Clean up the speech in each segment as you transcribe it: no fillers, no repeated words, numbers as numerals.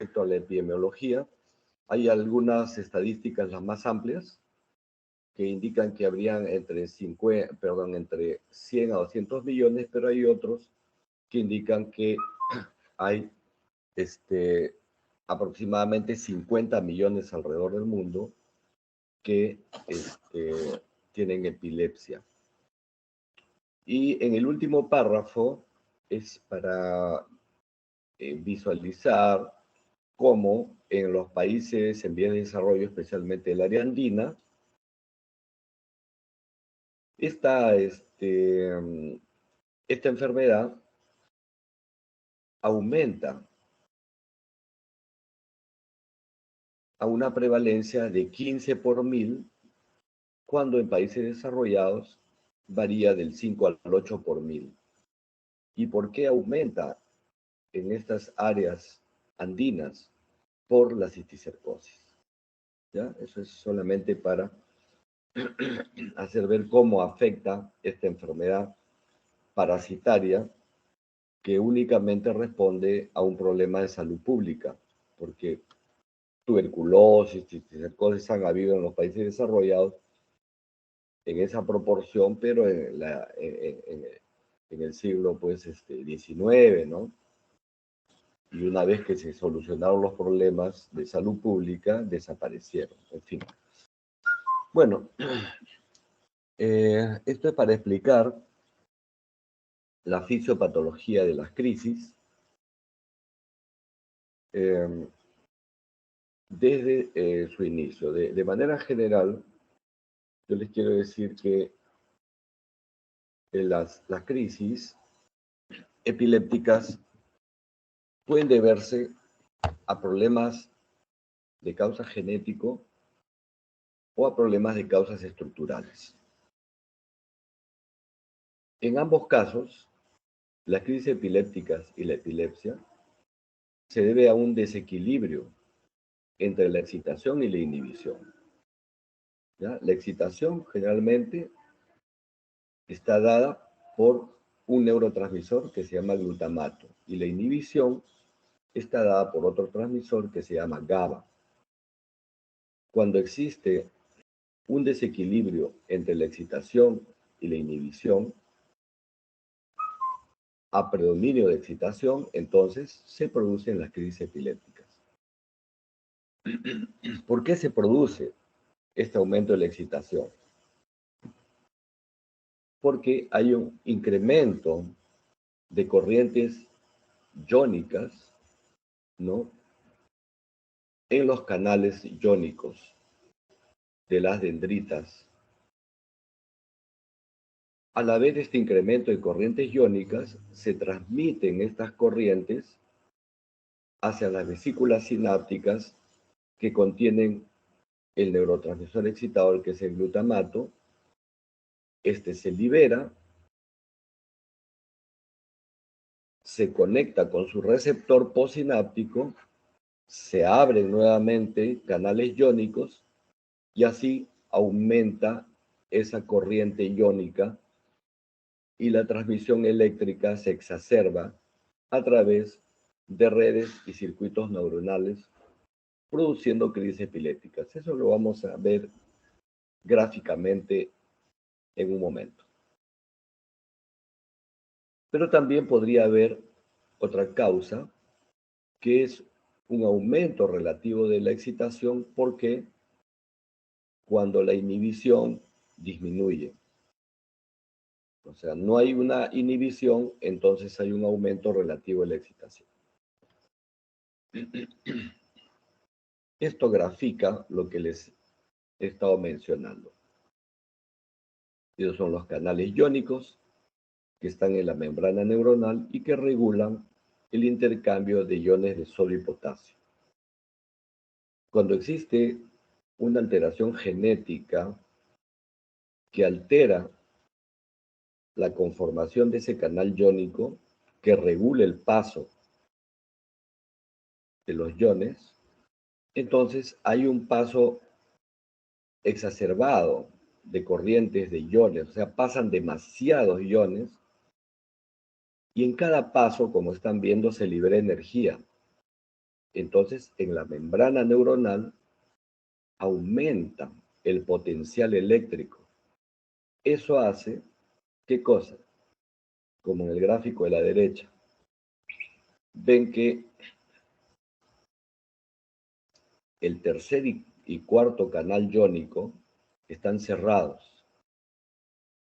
respecto a la epidemiología, hay algunas estadísticas, las más amplias, que indican que habrían entre 100 a 200 millones, pero hay otros que indican que hay aproximadamente 50 millones alrededor del mundo que tienen epilepsia. Y en el último párrafo es para visualizar cómo en los países en vías de desarrollo, especialmente el área andina, esta enfermedad aumenta a una prevalencia de 15 por 1000, cuando en países desarrollados varía del 5 al 8 por 1000. ¿Y por qué aumenta en estas áreas andinas? Por la cisticercosis. ¿Ya? Eso es solamente para hacer ver cómo afecta esta enfermedad parasitaria que únicamente responde a un problema de salud pública, porque tuberculosis, cisticercosis han habido en los países desarrollados en esa proporción, pero en el siglo pues, 19, ¿no? Y una vez que se solucionaron los problemas de salud pública, desaparecieron, en fin. Bueno, esto es para explicar la fisiopatología de las crisis desde su inicio. De manera general, yo les quiero decir que las crisis epilépticas pueden deberse a problemas de causa genético o a problemas de causas estructurales. En ambos casos, las crisis epilépticas y la epilepsia se debe a un desequilibrio entre la excitación y la inhibición. ¿Ya? La excitación generalmente está dada por un neurotransmisor que se llama glutamato y la inhibición está dada por otro transmisor que se llama GABA. Cuando existe un desequilibrio entre la excitación y la inhibición, a predominio de excitación, entonces se producen las crisis epilépticas. ¿Por qué se produce este aumento de la excitación? Porque hay un incremento de corrientes iónicas, ¿no?, en los canales iónicos de las dendritas. Al haber este incremento de corrientes iónicas, se transmiten estas corrientes hacia las vesículas sinápticas que contienen el neurotransmisor excitador, que es el glutamato. Este se libera, se conecta con su receptor postsináptico, se abren nuevamente canales iónicos y así aumenta esa corriente iónica y la transmisión eléctrica se exacerba a través de redes y circuitos neuronales, produciendo crisis epilépticas. Eso lo vamos a ver gráficamente en un momento. Pero también podría haber otra causa, que es un aumento relativo de la excitación, porque cuando la inhibición disminuye. O sea, no hay una inhibición, entonces hay un aumento relativo de la excitación. Esto grafica lo que les he estado mencionando. Esos son los canales iónicos que están en la membrana neuronal y que regulan el intercambio de iones de sodio y potasio. Cuando existe una alteración genética que altera la conformación de ese canal iónico, que regule el paso de los iones, entonces hay un paso exacerbado de corrientes de iones, o sea, pasan demasiados iones y en cada paso, como están viendo, se libera energía. Entonces, en la membrana neuronal aumenta el potencial eléctrico. Eso hace, ¿qué cosa? Como en el gráfico de la derecha. Ven que el tercer y cuarto canal iónico están cerrados,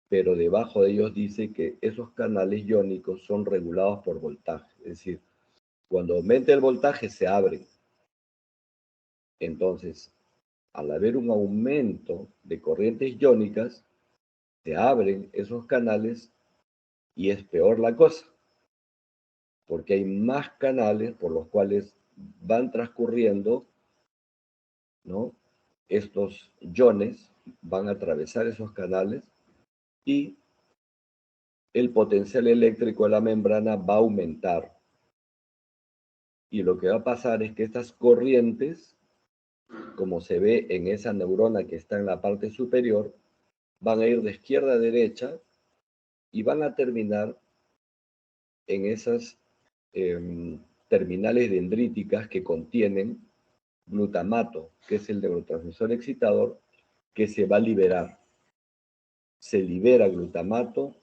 pero debajo de ellos dice que esos canales iónicos son regulados por voltaje. Es decir, cuando aumenta el voltaje se abren. Entonces, al haber un aumento de corrientes iónicas, se abren esos canales y es peor la cosa, porque hay más canales por los cuales van transcurriendo, ¿no? Estos iones van a atravesar esos canales y el potencial eléctrico de la membrana va a aumentar. Y lo que va a pasar es que estas corrientes, como se ve en esa neurona que está en la parte superior, van a ir de izquierda a derecha y van a terminar en esas terminales dendríticas que contienen glutamato, que es el neurotransmisor excitador, que se va a liberar. Se libera glutamato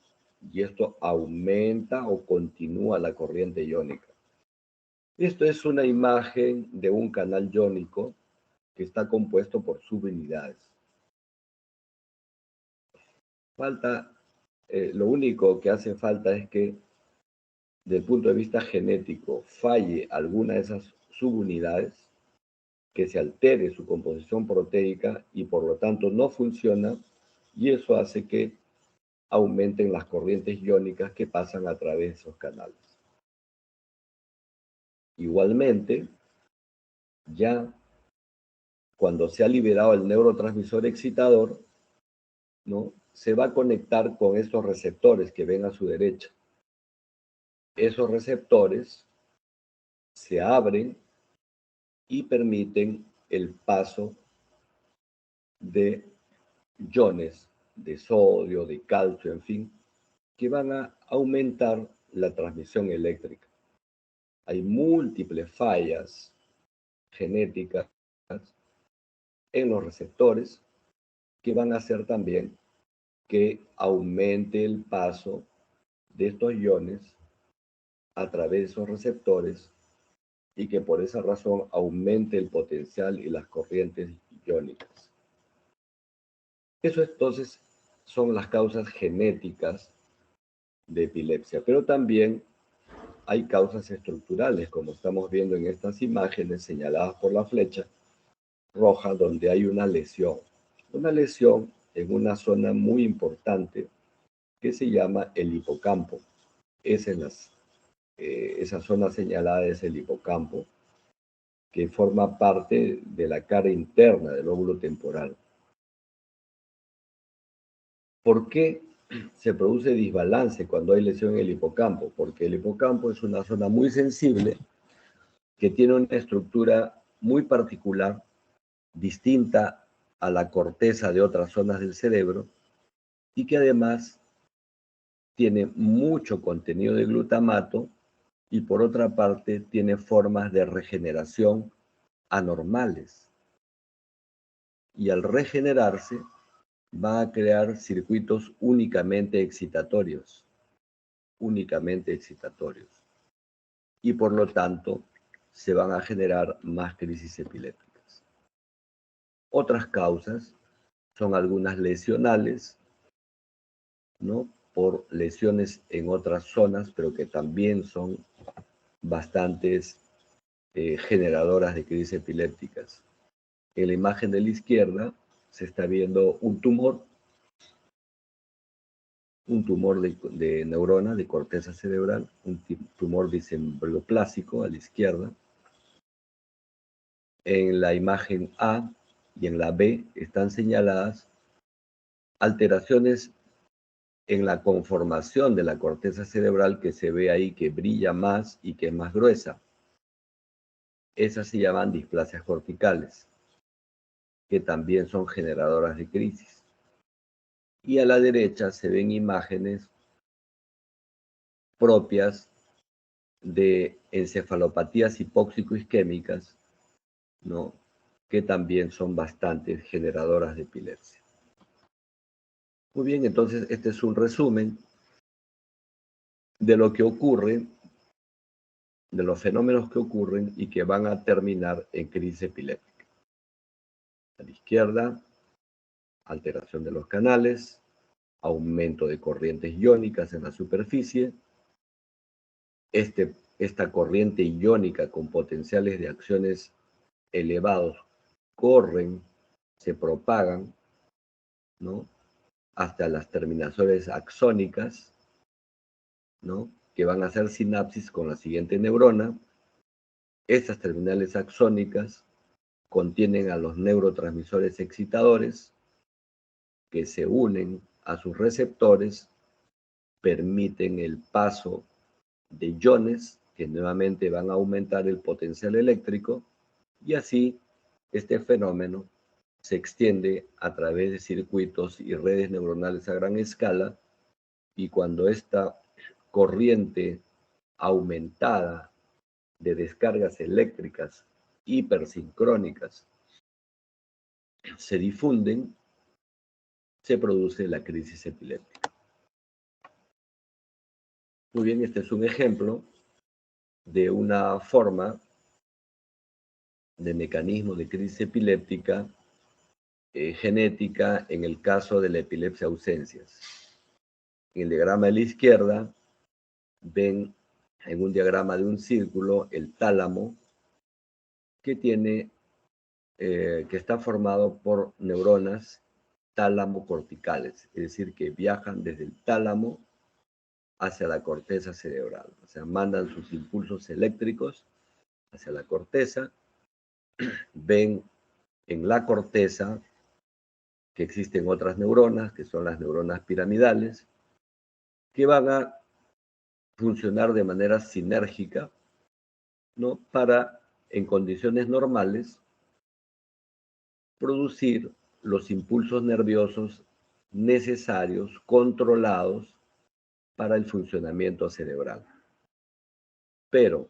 y esto aumenta o continúa la corriente iónica. Esto es una imagen de un canal iónico que está compuesto por subunidades. Lo único que hace falta es que, desde el punto de vista genético, falle alguna de esas subunidades, que se altere su composición proteica y por lo tanto no funciona, y eso hace que aumenten las corrientes iónicas que pasan a través de esos canales. Igualmente, ya cuando se ha liberado el neurotransmisor excitador, ¿no? Se va a conectar con estos receptores que ven a su derecha. Esos receptores se abren y permiten el paso de iones de sodio, de calcio, en fin, que van a aumentar la transmisión eléctrica. Hay múltiples fallas genéticas en los receptores que van a hacer también que aumente el paso de estos iones a través de esos receptores y que por esa razón aumente el potencial y las corrientes iónicas. Eso entonces son las causas genéticas de epilepsia, pero también hay causas estructurales, como estamos viendo en estas imágenes señaladas por la flecha roja, donde hay una lesión en una zona muy importante que se llama el hipocampo. Esa zona señalada es el hipocampo, que forma parte de la cara interna del lóbulo temporal. ¿Por qué se produce desbalance cuando hay lesión en el hipocampo? Porque el hipocampo es una zona muy sensible que tiene una estructura muy particular, distinta a la corteza de otras zonas del cerebro, y que además tiene mucho contenido de glutamato y por otra parte tiene formas de regeneración anormales. Y al regenerarse va a crear circuitos únicamente excitatorios. Y por lo tanto se van a generar más crisis epilépticas. Otras causas son algunas lesionales, ¿no? Por lesiones en otras zonas, pero que también son bastantes generadoras de crisis epilépticas. En la imagen de la izquierda se está viendo un tumor de neurona, de corteza cerebral, un tumor disembryoplásico a la izquierda. En la imagen A y en la B están señaladas alteraciones en la conformación de la corteza cerebral que se ve ahí, que brilla más y que es más gruesa. Esas se llaman displasias corticales, que también son generadoras de crisis. Y a la derecha se ven imágenes propias de encefalopatías hipóxico-isquémicas, ¿no? Que también son bastante generadoras de epilepsia. Muy bien, entonces este es un resumen de lo que ocurre, de los fenómenos que ocurren y que van a terminar en crisis epiléptica. A la izquierda, alteración de los canales, aumento de corrientes iónicas en la superficie. Esta corriente iónica con potenciales de acciones elevados corren, se propagan, ¿no? Hasta las terminaciones axónicas, ¿no? Que van a hacer sinapsis con la siguiente neurona. Estas terminales axónicas contienen a los neurotransmisores excitadores que se unen a sus receptores, permiten el paso de iones que nuevamente van a aumentar el potencial eléctrico y así este fenómeno se extiende a través de circuitos y redes neuronales a gran escala y cuando esta corriente aumentada de descargas eléctricas hipersincrónicas se difunden, se produce la crisis epiléptica. Muy bien, este es un ejemplo de una forma de mecanismo de crisis epiléptica genética en el caso de la epilepsia ausencias. En el diagrama de la izquierda ven en un diagrama de un círculo el tálamo que que está formado por neuronas tálamo-corticales, es decir, que viajan desde el tálamo hacia la corteza cerebral, o sea, mandan sus impulsos eléctricos hacia la corteza. Ven en la corteza que existen otras neuronas, que son las neuronas piramidales, que van a funcionar de manera sinérgica, ¿no? Para, en condiciones normales, producir los impulsos nerviosos necesarios, controlados para el funcionamiento cerebral. Pero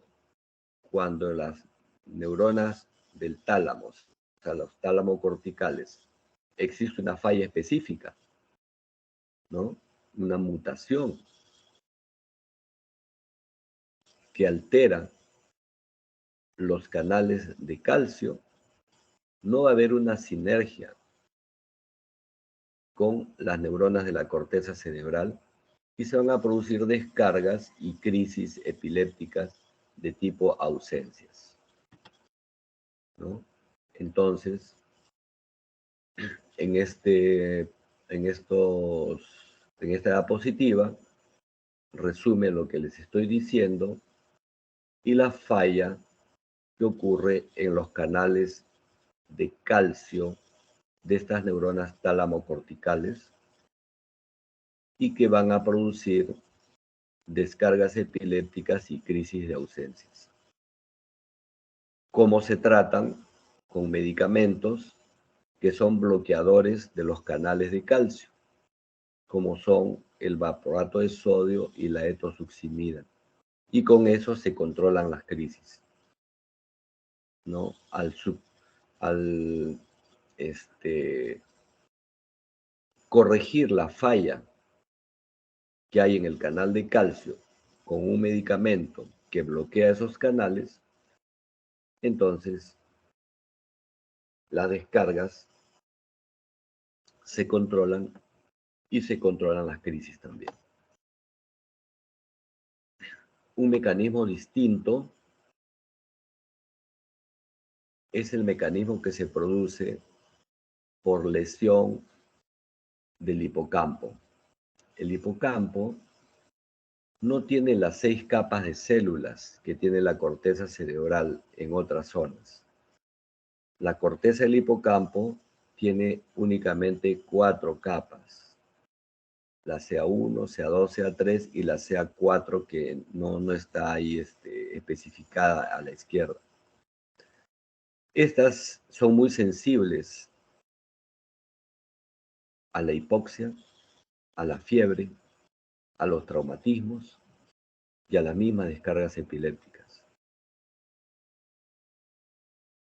cuando las neuronas del tálamo, o sea, los tálamo-corticales, existe una falla específica, ¿no? Una mutación que altera los canales de calcio, no va a haber una sinergia con las neuronas de la corteza cerebral y se van a producir descargas y crisis epilépticas de tipo ausencias, ¿no? Entonces, en esta diapositiva resume lo que les estoy diciendo y la falla que ocurre en los canales de calcio de estas neuronas tálamo-corticales y que van a producir descargas epilépticas y crisis de ausencias. ¿Cómo se tratan? Con medicamentos que son bloqueadores de los canales de calcio, como son el valproato de sodio y la etosuximida. Y con eso se controlan las crisis, ¿no? Al corregir la falla que hay en el canal de calcio con un medicamento que bloquea esos canales, entonces las descargas se controlan y se controlan las crisis también. Un mecanismo distinto es el mecanismo que se produce por lesión del hipocampo. El hipocampo no tiene las 6 capas de células que tiene la corteza cerebral en otras zonas. La corteza del hipocampo tiene únicamente 4 capas. La CA1, CA2, CA3 y la CA4 que no está ahí especificada a la izquierda. Estas son muy sensibles a la hipoxia, a la fiebre, a los traumatismos y a las mismas descargas epilépticas.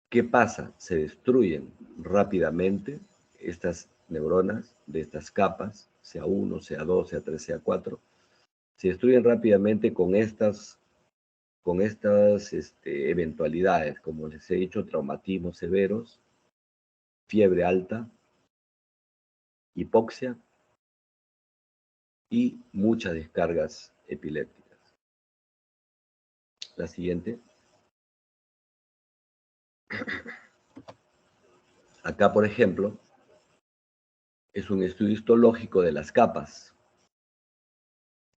¿Qué pasa? Se destruyen rápidamente estas neuronas de estas capas, sea 1, sea 2, sea 3, sea 4, se destruyen rápidamente con estas eventualidades, como les he dicho, traumatismos severos, fiebre alta, hipoxia y muchas descargas epilépticas. La siguiente. Acá, por ejemplo, es un estudio histológico de las capas.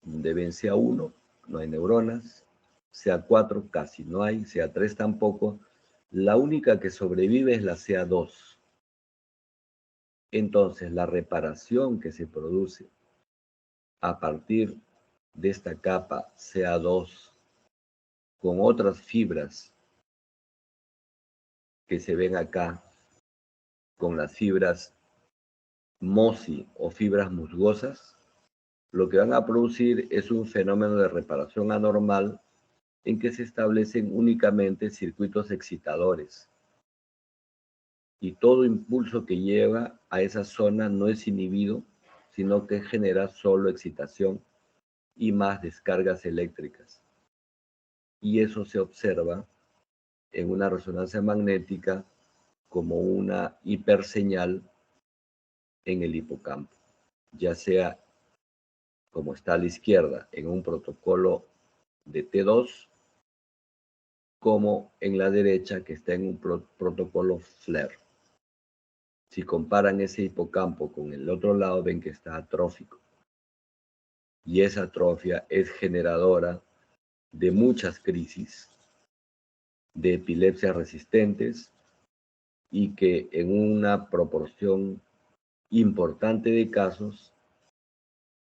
Deben sea 1, no hay neuronas, sea 4, casi no hay, sea 3 tampoco. La única que sobrevive es la CA2. Entonces, la reparación que se produce a partir de esta capa CA2 con otras fibras que se ven acá, con las fibras MOSI o fibras musgosas, lo que van a producir es un fenómeno de reparación anormal en que se establecen únicamente circuitos excitadores. Y todo impulso que lleva a esa zona no es inhibido, sino que genera solo excitación y más descargas eléctricas. Y eso se observa en una resonancia magnética como una hiperseñal en el hipocampo, ya sea como está a la izquierda en un protocolo de T2, como en la derecha que está en un protocolo FLAIR. Si comparan ese hipocampo con el otro lado, ven que está atrófico. Y esa atrofia es generadora de muchas crisis, de epilepsias resistentes y que en una proporción importante de casos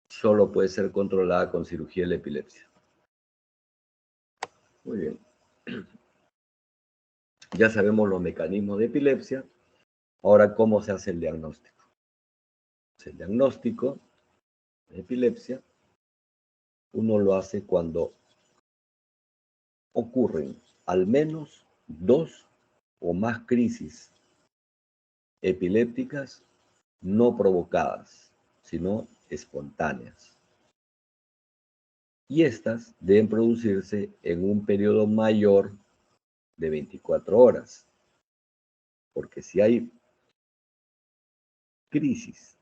solo puede ser controlada con cirugía de la epilepsia. Muy bien. Ya sabemos los mecanismos de epilepsia. Ahora, ¿cómo se hace el diagnóstico? El diagnóstico de epilepsia uno lo hace cuando ocurren al menos 2 o más crisis epilépticas no provocadas, sino espontáneas. Y estas deben producirse en un periodo mayor de 24 horas. Porque si hay crisis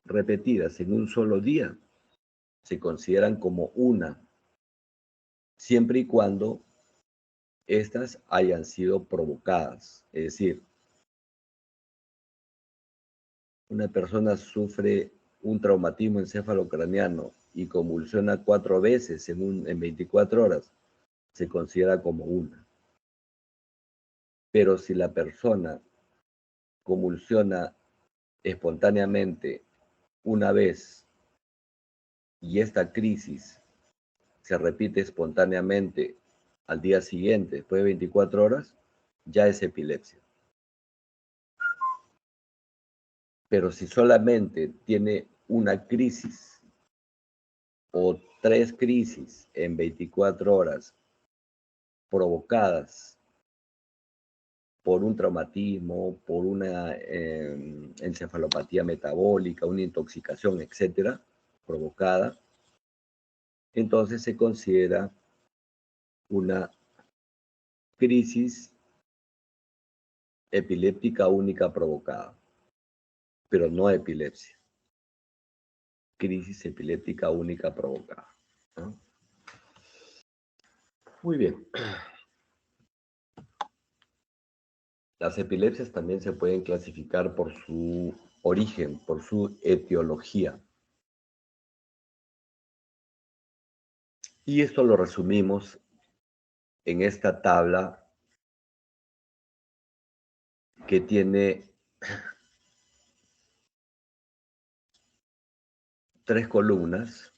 repetidas en un solo día, se consideran como una, siempre y cuando estas hayan sido provocadas. Es decir, una persona sufre un traumatismo encefalocraniano y convulsiona 4 veces en 24 horas, se considera como una. Pero si la persona convulsiona espontáneamente una vez y esta crisis se repite espontáneamente al día siguiente, después de 24 horas, ya es epilepsia. Pero si solamente tiene una crisis o 3 crisis en 24 horas provocadas por un traumatismo, por una encefalopatía metabólica, una intoxicación, etcétera, provocada, entonces se considera una crisis epiléptica única provocada, pero no epilepsia. Crisis epiléptica única provocada, ¿no? Muy bien. Las epilepsias también se pueden clasificar por su origen, por su etiología. Y esto lo resumimos en esta tabla que tiene 3 columnas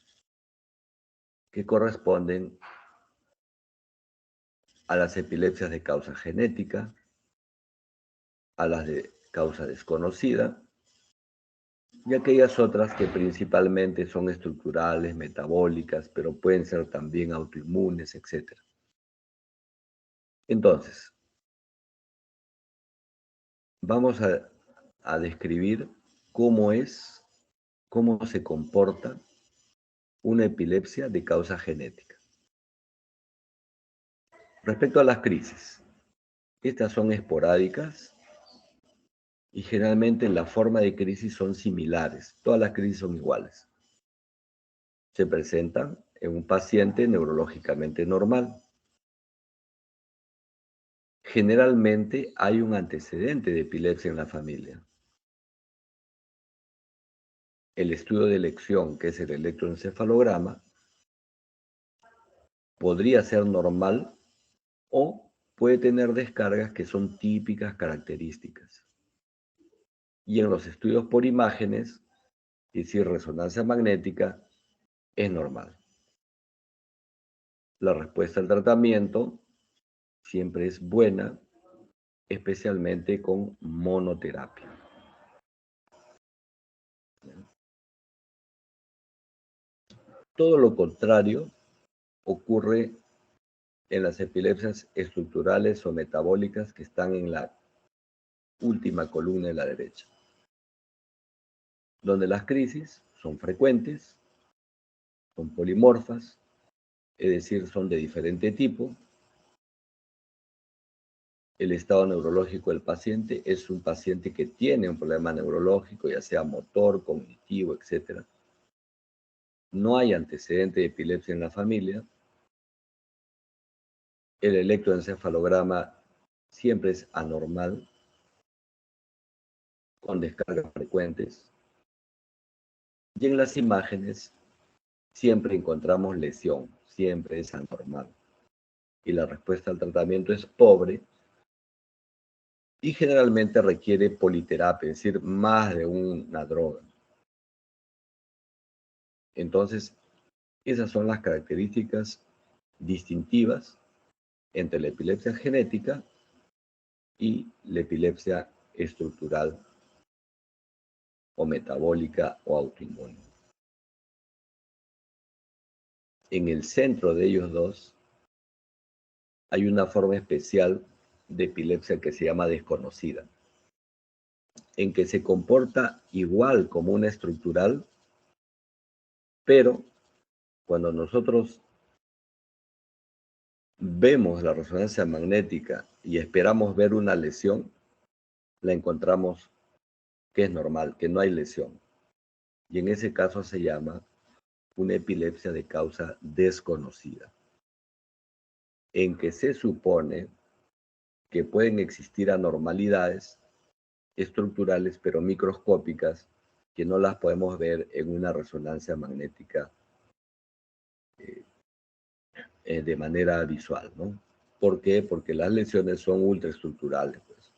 que corresponden a las epilepsias de causa genética, a las de causa desconocida y aquellas otras que principalmente son estructurales, metabólicas, pero pueden ser también autoinmunes, etc. Entonces, vamos a describir cómo se comporta una epilepsia de causa genética. Respecto a las crisis, estas son esporádicas y generalmente en la forma de crisis son similares. Todas las crisis son iguales. Se presentan en un paciente neurológicamente normal. Generalmente hay un antecedente de epilepsia en la familia. El estudio de elección, que es el electroencefalograma, podría ser normal o puede tener descargas que son típicas características. Y en los estudios por imágenes, es decir, resonancia magnética, es normal. La respuesta al tratamiento siempre es buena, especialmente con monoterapia. Todo lo contrario ocurre en las epilepsias estructurales o metabólicas que están en la última columna de la derecha, donde las crisis son frecuentes, son polimorfas, es decir, son de diferente tipo. El estado neurológico del paciente es un paciente que tiene un problema neurológico, ya sea motor, cognitivo, etc. No hay antecedente de epilepsia en la familia. El electroencefalograma siempre es anormal, con descargas frecuentes. Y en las imágenes siempre encontramos lesión, siempre es anormal. Y la respuesta al tratamiento es pobre y generalmente requiere politerapia, es decir, más de una droga. Entonces, esas son las características distintivas entre la epilepsia genética y la epilepsia estructural o metabólica o autoinmune. En el centro de ellos dos hay una forma especial de epilepsia que se llama desconocida, en que se comporta igual como una estructural, pero cuando nosotros vemos la resonancia magnética y esperamos ver una lesión, la encontramos que es normal, que no hay lesión. Y en ese caso se llama una epilepsia de causa desconocida, en que se supone que pueden existir anormalidades estructurales, pero microscópicas, que no las podemos ver en una resonancia magnética de manera visual, ¿no? ¿Por qué? Porque las lesiones son ultraestructurales, pues.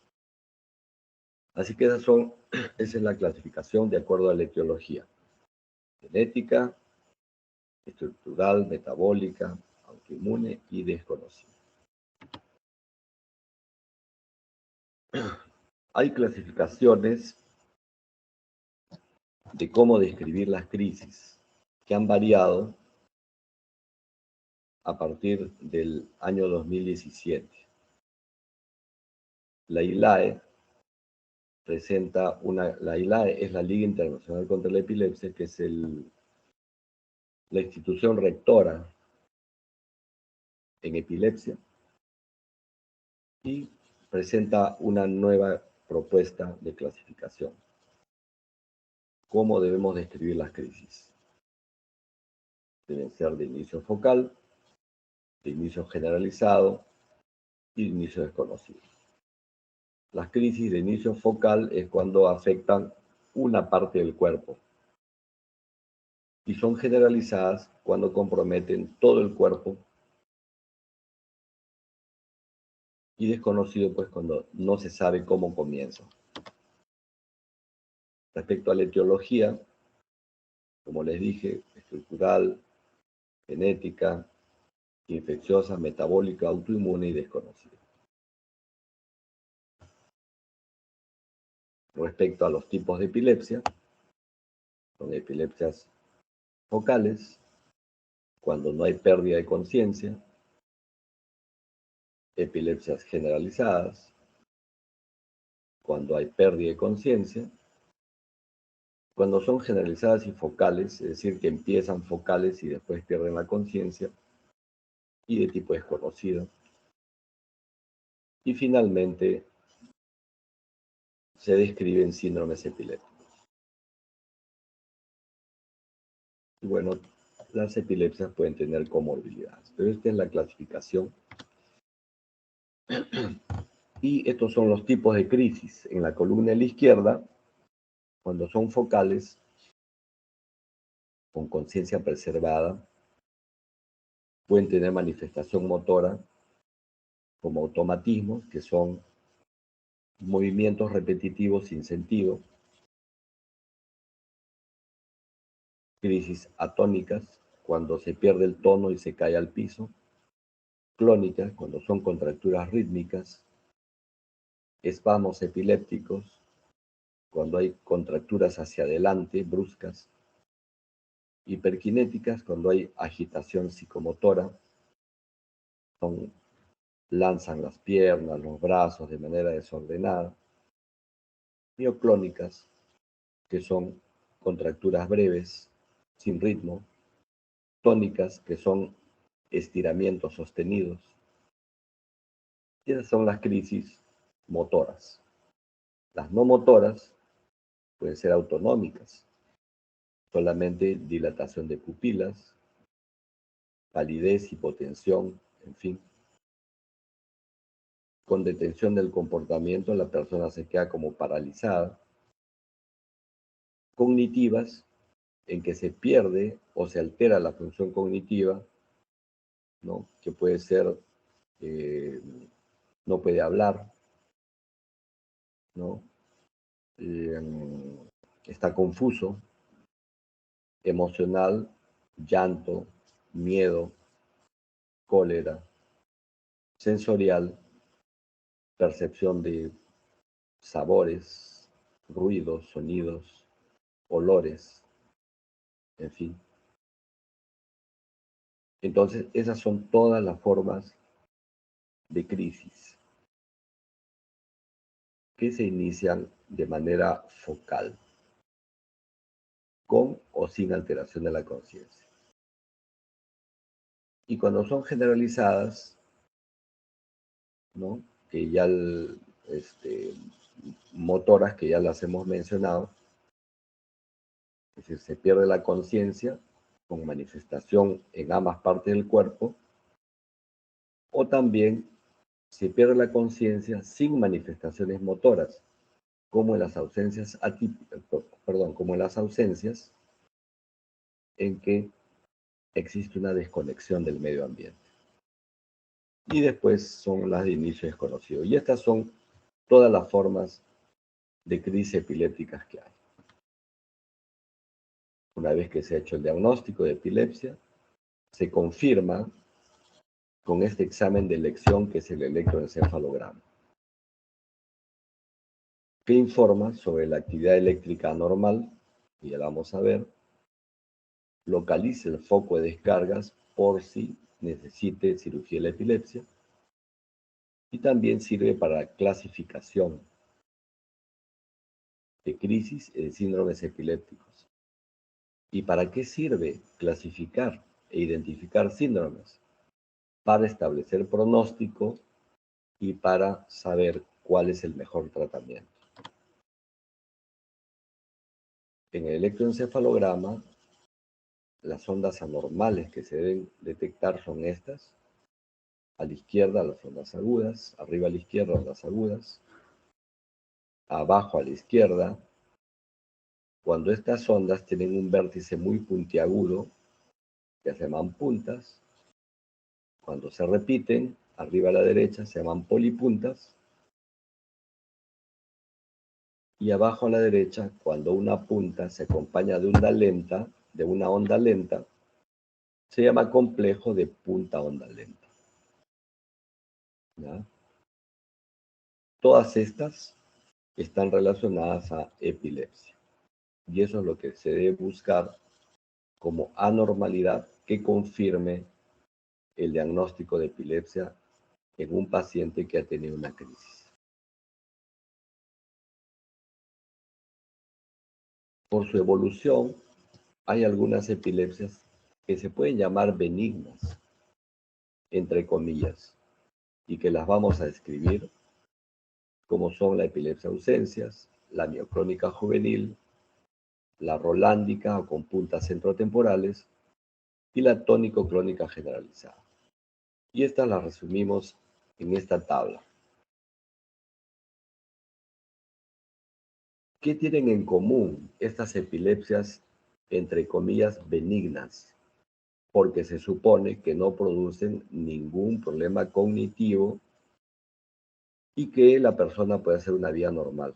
Así que esa es la clasificación de acuerdo a la etiología. Genética, estructural, metabólica, autoinmune y desconocida. Hay clasificaciones de cómo describir las crisis que han variado a partir del año 2017. La ILAE la ILAE es la Liga Internacional contra la Epilepsia, que es la institución rectora en epilepsia, y presenta una nueva propuesta de clasificación. ¿Cómo debemos describir las crisis? Deben ser de inicio focal, de inicio generalizado y de inicio desconocido. Las crisis de inicio focal es cuando afectan una parte del cuerpo y son generalizadas cuando comprometen todo el cuerpo, y desconocido pues cuando no se sabe cómo comienza. Respecto a la etiología, como les dije, estructural, genética, infecciosa, metabólica, autoinmune y desconocida. Respecto a los tipos de epilepsia, Son epilepsias focales, cuando no hay pérdida de conciencia, epilepsias generalizadas, cuando hay pérdida de conciencia, cuando son generalizadas y focales, es decir, que empiezan focales y después pierden la conciencia, y de tipo desconocido. Y finalmente, se describen síndromes epilépticos. Y bueno, las epilepsias pueden tener comorbilidades, pero esta es la clasificación. Y estos son los tipos de crisis. En la columna de la izquierda, cuando son focales, con conciencia preservada, pueden tener manifestación motora como automatismos, que son movimientos repetitivos sin sentido, crisis atónicas, cuando se pierde el tono y se cae al piso, clónicas, cuando son contracturas rítmicas, espasmos epilépticos, cuando hay contracturas hacia adelante, bruscas, hiperkinéticas, cuando hay agitación psicomotora, lanzan las piernas, los brazos de manera desordenada, mioclónicas, que son contracturas breves, sin ritmo, tónicas, que son estiramientos sostenidos. Y esas son las crisis motoras. Las no motoras pueden ser autonómicas, solamente dilatación de pupilas, palidez, hipotensión, en fin. Con detención del comportamiento, la persona se queda como paralizada. Cognitivas, en que se pierde o se altera la función cognitiva, ¿no? Que puede ser, no puede hablar, ¿no? Eh, está confuso, emocional, llanto, miedo, cólera, sensorial, percepción de sabores, ruidos, sonidos, olores, en fin. Entonces, esas son todas las formas de crisis que se inician de manera focal, con o sin alteración de la conciencia. Y cuando son generalizadas, ¿no? Que ya motoras que ya las hemos mencionado, es decir, se pierde la conciencia con manifestación en ambas partes del cuerpo, o también se pierde la conciencia sin manifestaciones motoras, como en las ausencias como en las ausencias en que existe una desconexión del medio ambiente. Y después son las de inicio desconocido. Y estas son todas las formas de crisis epilépticas que hay. Una vez que se ha hecho el diagnóstico de epilepsia, se confirma con este examen de elección que es el electroencefalograma, que informa sobre la actividad eléctrica anormal, y ya la vamos a ver, localiza el foco de descargas por si necesite cirugía de la epilepsia, y también sirve para la clasificación de crisis y de síndromes epilépticos. ¿Y para qué sirve clasificar e identificar síndromes? Para establecer pronóstico y para saber cuál es el mejor tratamiento. En el electroencefalograma, las ondas anormales que se deben detectar son estas. A la izquierda, las ondas agudas. Arriba a la izquierda, ondas agudas. Abajo a la izquierda, cuando estas ondas tienen un vértice muy puntiagudo, que se llaman puntas. Cuando se repiten, arriba a la derecha, se llaman polipuntas. Y abajo a la derecha, cuando una punta se acompaña de una onda lenta, se llama complejo de punta-onda lenta. ¿Ya? Todas estas están relacionadas a epilepsia. Y eso es lo que se debe buscar como anormalidad que confirme el diagnóstico de epilepsia en un paciente que ha tenido una crisis. Por su evolución, hay algunas epilepsias que se pueden llamar benignas, entre comillas, y que las vamos a describir como son la epilepsia ausencias, la mioclónica juvenil, la rolándica o con puntas centrotemporales y la tónico-clónica generalizada. Y estas las resumimos en esta tabla. ¿Qué tienen en común estas epilepsias, entre comillas, benignas? Porque se supone que no producen ningún problema cognitivo y que la persona puede hacer una vida normal.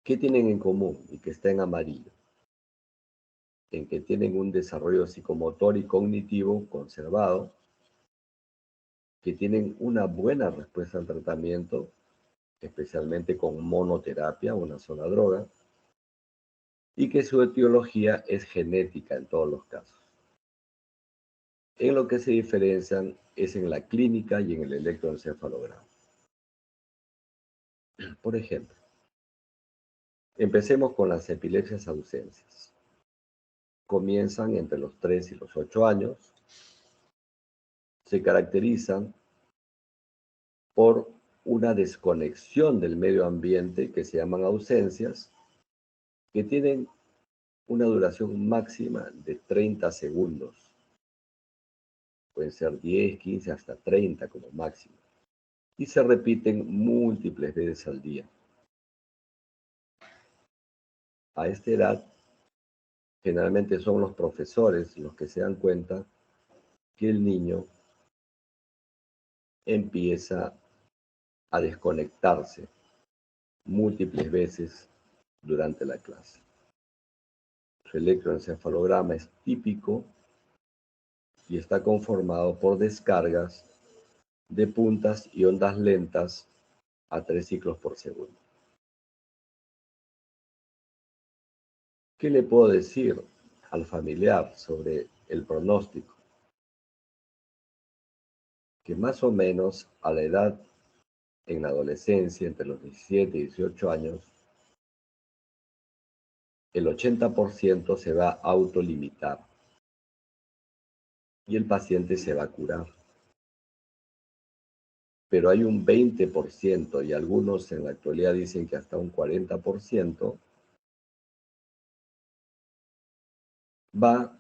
¿Qué tienen en común y que está en amarillo? En que tienen un desarrollo psicomotor y cognitivo conservado, que tienen una buena respuesta al tratamiento, especialmente con monoterapia, una sola droga, y que su etiología es genética en todos los casos. En lo que se diferencian es en la clínica y en el electroencefalograma. Por ejemplo, empecemos con las epilepsias ausencias. Comienzan entre los 3 y los 8 años. Se caracterizan por una desconexión del medio ambiente que se llaman ausencias, que tienen una duración máxima de 30 segundos. Pueden ser 10, 15, hasta 30 como máximo. Y se repiten múltiples veces al día. A esta edad, generalmente son los profesores los que se dan cuenta que el niño empieza a desconectarse múltiples veces durante la clase. Su electroencefalograma es típico y está conformado por descargas de puntas y ondas lentas a 3 ciclos por segundo. ¿Qué le puedo decir al familiar sobre el pronóstico? Que más o menos a la edad en la adolescencia, entre los 17 y 18 años, el 80% se va a autolimitar y el paciente se va a curar. Pero hay un 20% y algunos en la actualidad dicen que hasta un 40% va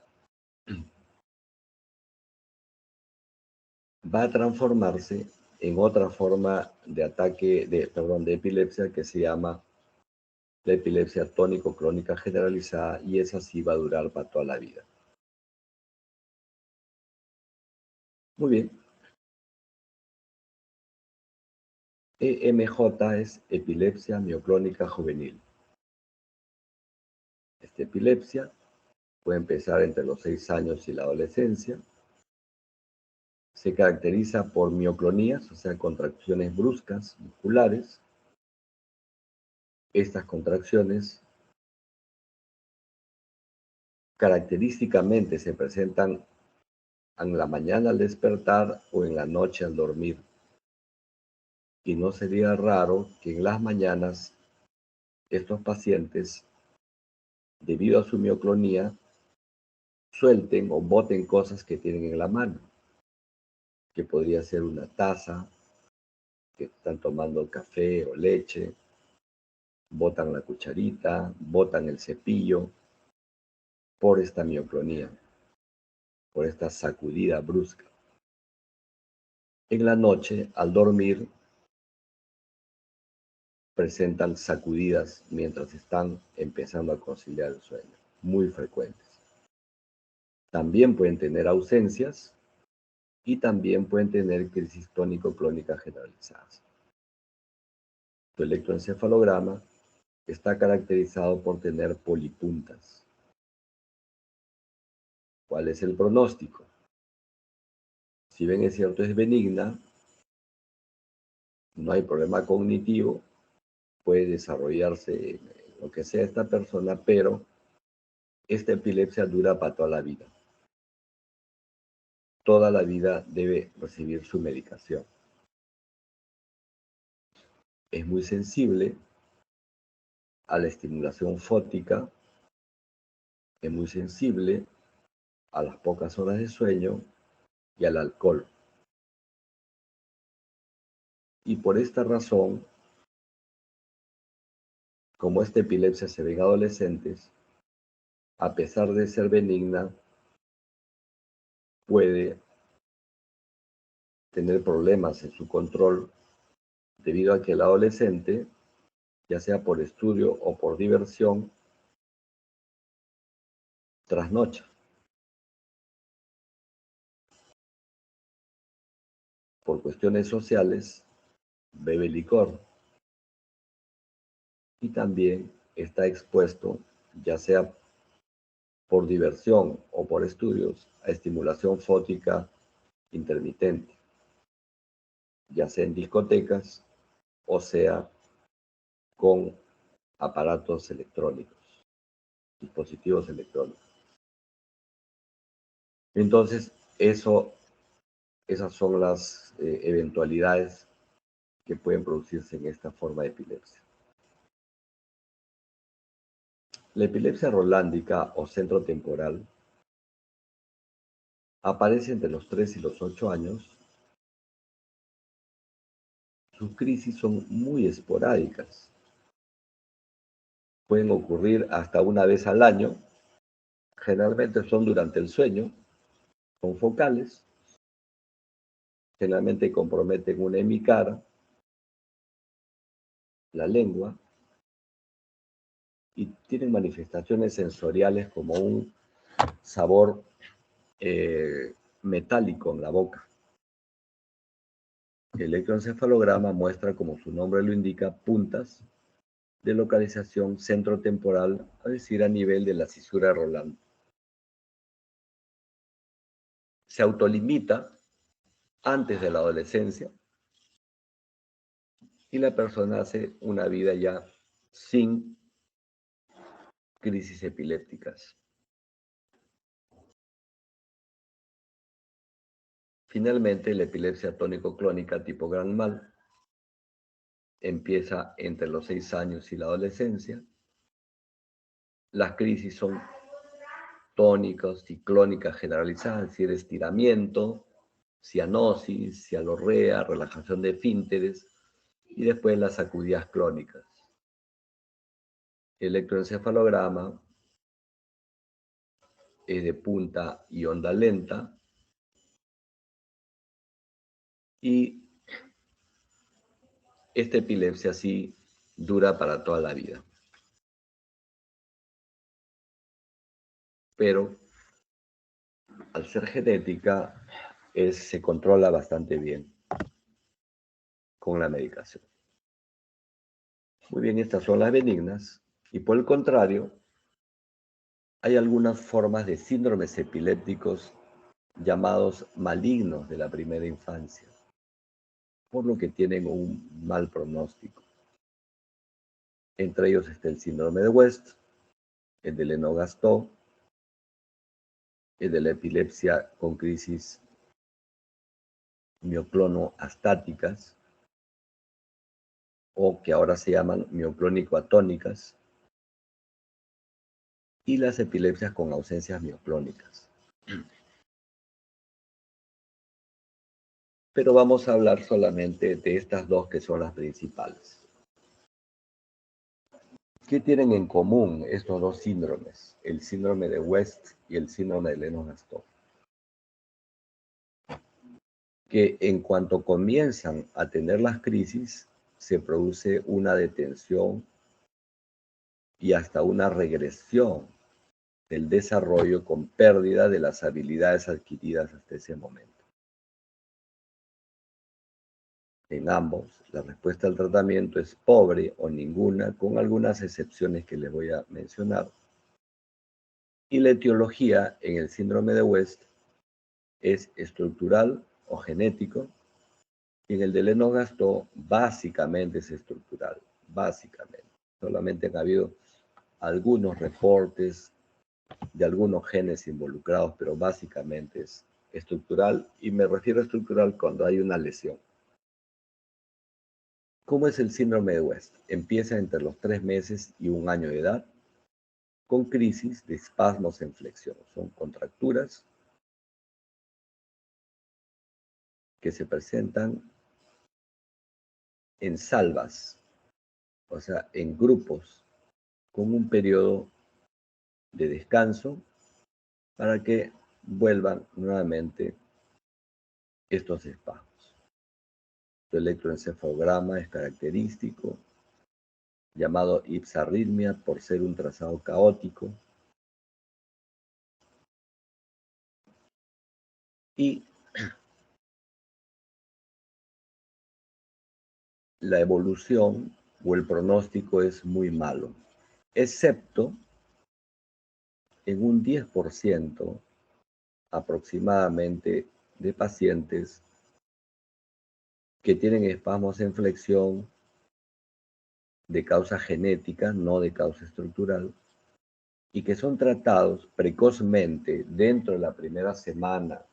a transformarse en otra forma de ataque, de epilepsia que se llama la epilepsia tónico-clónica generalizada y esa sí va a durar para toda la vida. Muy bien. EMJ es epilepsia mioclónica juvenil. Esta epilepsia puede empezar entre los 6 años y la adolescencia. Se caracteriza por mioclonías, o sea, contracciones bruscas musculares. Estas contracciones característicamente se presentan en la mañana al despertar o en la noche al dormir. Y no sería raro que en las mañanas estos pacientes, debido a su mioclonía, suelten o boten cosas que tienen en la mano, que podría ser una taza, que están tomando café o leche, botan la cucharita, botan el cepillo, por esta mioclonía, por esta sacudida brusca. En la noche, al dormir, presentan sacudidas mientras están empezando a conciliar el sueño, muy frecuentes. También pueden tener ausencias y también pueden tener crisis tónico-clónica generalizadas. Su electroencefalograma está caracterizado por tener polipuntas. ¿Cuál es el pronóstico? Si bien es cierto es benigna, no hay problema cognitivo, puede desarrollarse lo que sea esta persona, pero esta epilepsia dura para toda la vida. Toda la vida debe recibir su medicación. Es muy sensible a la estimulación fótica, es muy sensible a las pocas horas de sueño y al alcohol. Y por esta razón, como esta epilepsia se ve en adolescentes, a pesar de ser benigna, puede tener problemas en su control debido a que el adolescente, ya sea por estudio o por diversión, trasnocha. Por cuestiones sociales, bebe licor y también está expuesto, ya sea por diversión o por estudios, a estimulación fótica intermitente, ya sea en discotecas o sea con aparatos electrónicos, dispositivos electrónicos. Entonces, esas son las eventualidades que pueden producirse en esta forma de epilepsia. La epilepsia rolándica o centrotemporal aparece entre los 3 y los 8 años. Sus crisis son muy esporádicas. Pueden ocurrir hasta una vez al año. Generalmente son durante el sueño, son focales. Generalmente comprometen una hemicara, la lengua, y tienen manifestaciones sensoriales como un sabor metálico en la boca. El electroencefalograma muestra, como su nombre lo indica, puntas de localización centrotemporal, es decir, a nivel de la cisura de Roland. Se autolimita antes de la adolescencia y la persona hace una vida ya sin crisis epilépticas. Finalmente, la epilepsia tónico-clónica tipo gran mal empieza entre los 6 años y la adolescencia. Las crisis son tónicas y clónicas generalizadas, es decir, estiramiento, cianosis, cialorrea, relajación de esfínteres y después las sacudidas clónicas. El electroencefalograma es de punta y onda lenta y esta epilepsia sí dura para toda la vida. Pero al ser genética se controla bastante bien con la medicación. Muy bien, estas son las benignas y por el contrario, hay algunas formas de síndromes epilépticos llamados malignos de la primera infancia, por lo que tienen un mal pronóstico. Entre ellos está el síndrome de West, el de Lennox-Gastaut, el de la epilepsia con crisis mioclono-astáticas, o que ahora se llaman mioclónico-atónicas, y las epilepsias con ausencias mioclónicas. Pero vamos a hablar solamente de estas dos que son las principales. ¿Qué tienen en común estos dos síndromes? El síndrome de West y el síndrome de Lennox-Gastaut. Que en cuanto comienzan a tener las crisis, se produce una detención y hasta una regresión del desarrollo con pérdida de las habilidades adquiridas hasta ese momento. En ambos, la respuesta al tratamiento es pobre o ninguna, con algunas excepciones que les voy a mencionar. Y la etiología en el síndrome de West es estructural o genético, y en el de Lennox-Gastaut básicamente es estructural, básicamente. Solamente han habido algunos reportes de algunos genes involucrados, pero básicamente es estructural, y me refiero a estructural cuando hay una lesión. ¿Cómo es el síndrome de West? Empieza entre los 3 meses y 1 año de edad, con crisis de espasmos en flexión. Son contracturas que se presentan en salvas, o sea, en grupos, con un periodo de descanso para que vuelvan nuevamente estos espasmos. El electroencefalograma es característico, llamado ipsarritmia por ser un trazado caótico. Y la evolución o el pronóstico es muy malo, excepto en un 10% aproximadamente de pacientes que tienen espasmos en flexión de causa genética, no de causa estructural, y que son tratados precozmente dentro de la primera semana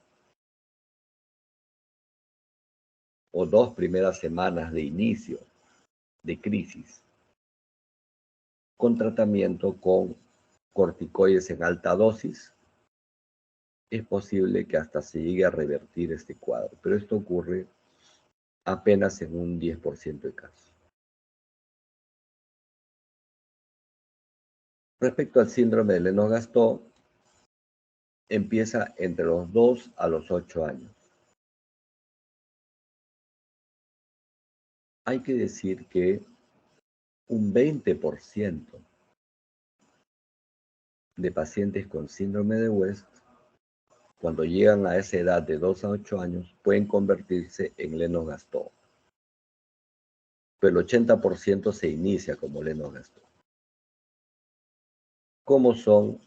o 2 primeras semanas de inicio de crisis, con tratamiento con corticoides en alta dosis, es posible que hasta se llegue a revertir este cuadro, pero esto ocurre apenas en un 10% de casos. Respecto al síndrome de Lennox-Gastaut, empieza entre los 2 a los 8 años. Hay que decir que un 20% de pacientes con síndrome de West, cuando llegan a esa edad de 2 a 8 años, pueden convertirse en Lennox-Gastaut. Pero el 80% se inicia como Lennox-Gastaut. ¿Cómo son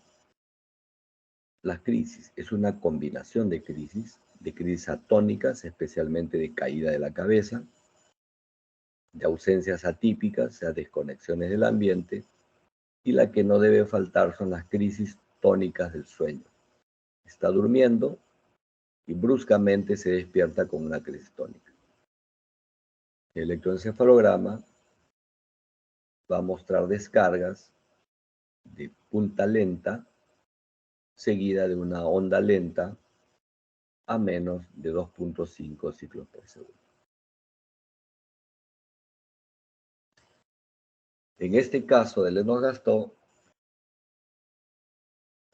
las crisis? Es una combinación de crisis atónicas, especialmente de caída de la cabeza, de ausencias atípicas, o sea, desconexiones del ambiente, y la que no debe faltar son las crisis tónicas del sueño. Está durmiendo y bruscamente se despierta con una crisis tónica. El electroencefalograma va a mostrar descargas de punta lenta seguida de una onda lenta a menos de 2.5 ciclos por segundo. En este caso de Lennox-Gastaut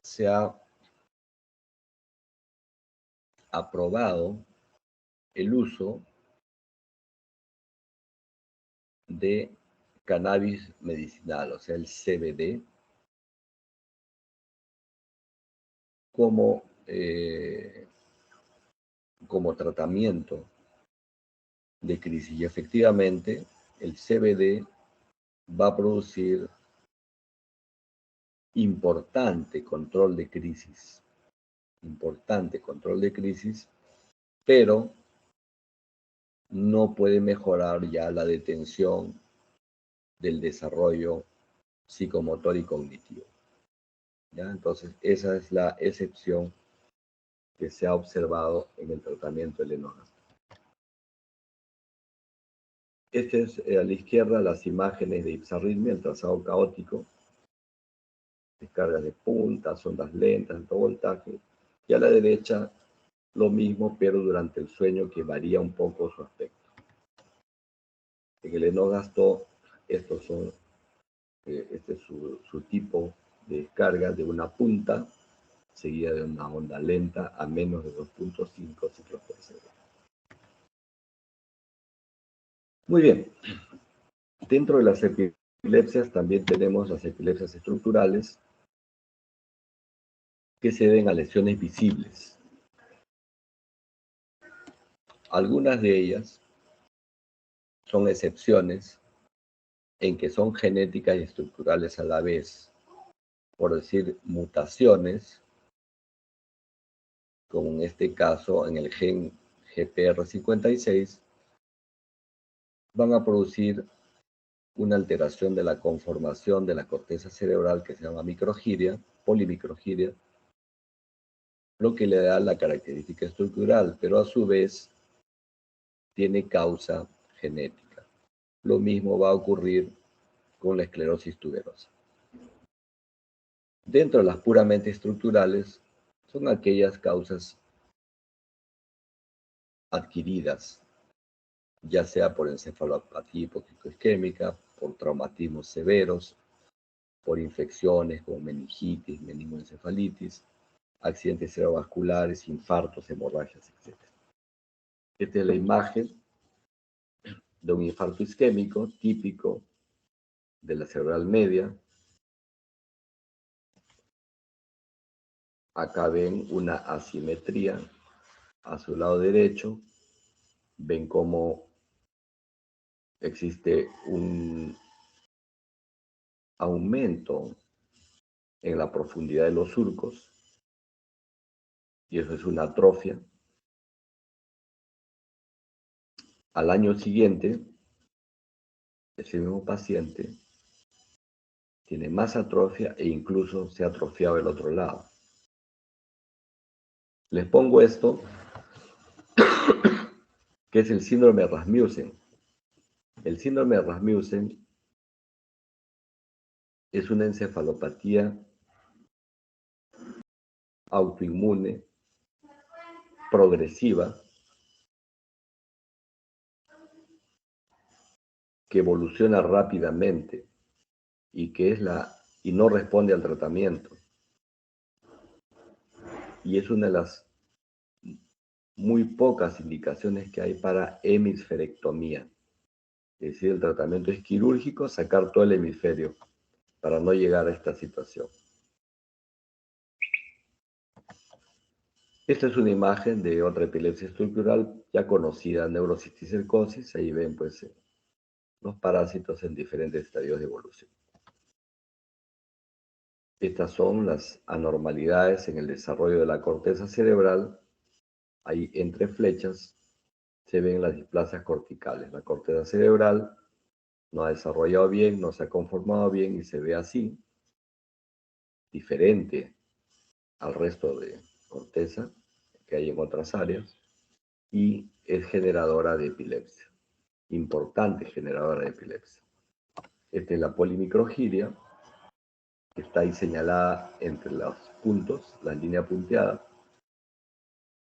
se ha aprobado el uso de cannabis medicinal, o sea, el CBD, como, como tratamiento de crisis. Y efectivamente, el CBD va a producir importante control de crisis, pero no puede mejorar ya la detención del desarrollo psicomotor y cognitivo. ¿Ya? Entonces, esa es la excepción que se ha observado en el tratamiento de Lennox. Este es a la izquierda las imágenes de ipsarritmia, el trazado caótico, descargas de puntas, ondas lentas, alto voltaje, y a la derecha lo mismo, pero durante el sueño, que varía un poco su aspecto. En el Lennox-Gastaut, estos son, este es su tipo de descarga de una punta seguida de una onda lenta a menos de 2.5 ciclos por segundo. Muy bien. Dentro de las epilepsias también tenemos las epilepsias estructurales que se deben a lesiones visibles. Algunas de ellas son excepciones en que son genéticas y estructurales a la vez, por decir mutaciones, como en este caso en el gen GPR56, van a producir una alteración de la conformación de la corteza cerebral que se llama microgiria, polimicrogiria, lo que le da la característica estructural, pero a su vez tiene causa genética. Lo mismo va a ocurrir con la esclerosis tuberosa. Dentro de las puramente estructurales son aquellas causas adquiridas, ya sea por encefalopatía hipoxico-isquémica, por traumatismos severos, por infecciones como meningitis, meningoencefalitis, accidentes cerebrovasculares, infartos, hemorragias, etc. Esta es la imagen de un infarto isquémico típico de la cerebral media. Acá ven una asimetría a su lado derecho. Ven cómo existe un aumento en la profundidad de los surcos, y eso es una atrofia. Al año siguiente, ese mismo paciente tiene más atrofia e incluso se ha atrofiado el otro lado. Les pongo esto, que es el síndrome de Rasmussen. El síndrome de Rasmussen es una encefalopatía autoinmune progresiva que evoluciona rápidamente y no responde al tratamiento. Y es una de las muy pocas indicaciones que hay para hemisferectomía. Es decir, el tratamiento es quirúrgico, sacar todo el hemisferio para no llegar a esta situación. Esta es una imagen de otra epilepsia estructural ya conocida, neurocisticercosis. Ahí ven pues los parásitos en diferentes estadios de evolución. Estas son las anormalidades en el desarrollo de la corteza cerebral. Ahí entre flechas se ven las displasias corticales. La corteza cerebral no ha desarrollado bien, no se ha conformado bien y se ve así, diferente al resto de corteza que hay en otras áreas, y es generadora de epilepsia, importante generadora de epilepsia. Esta es la polimicrogiria, que está ahí señalada entre los puntos, la línea punteada,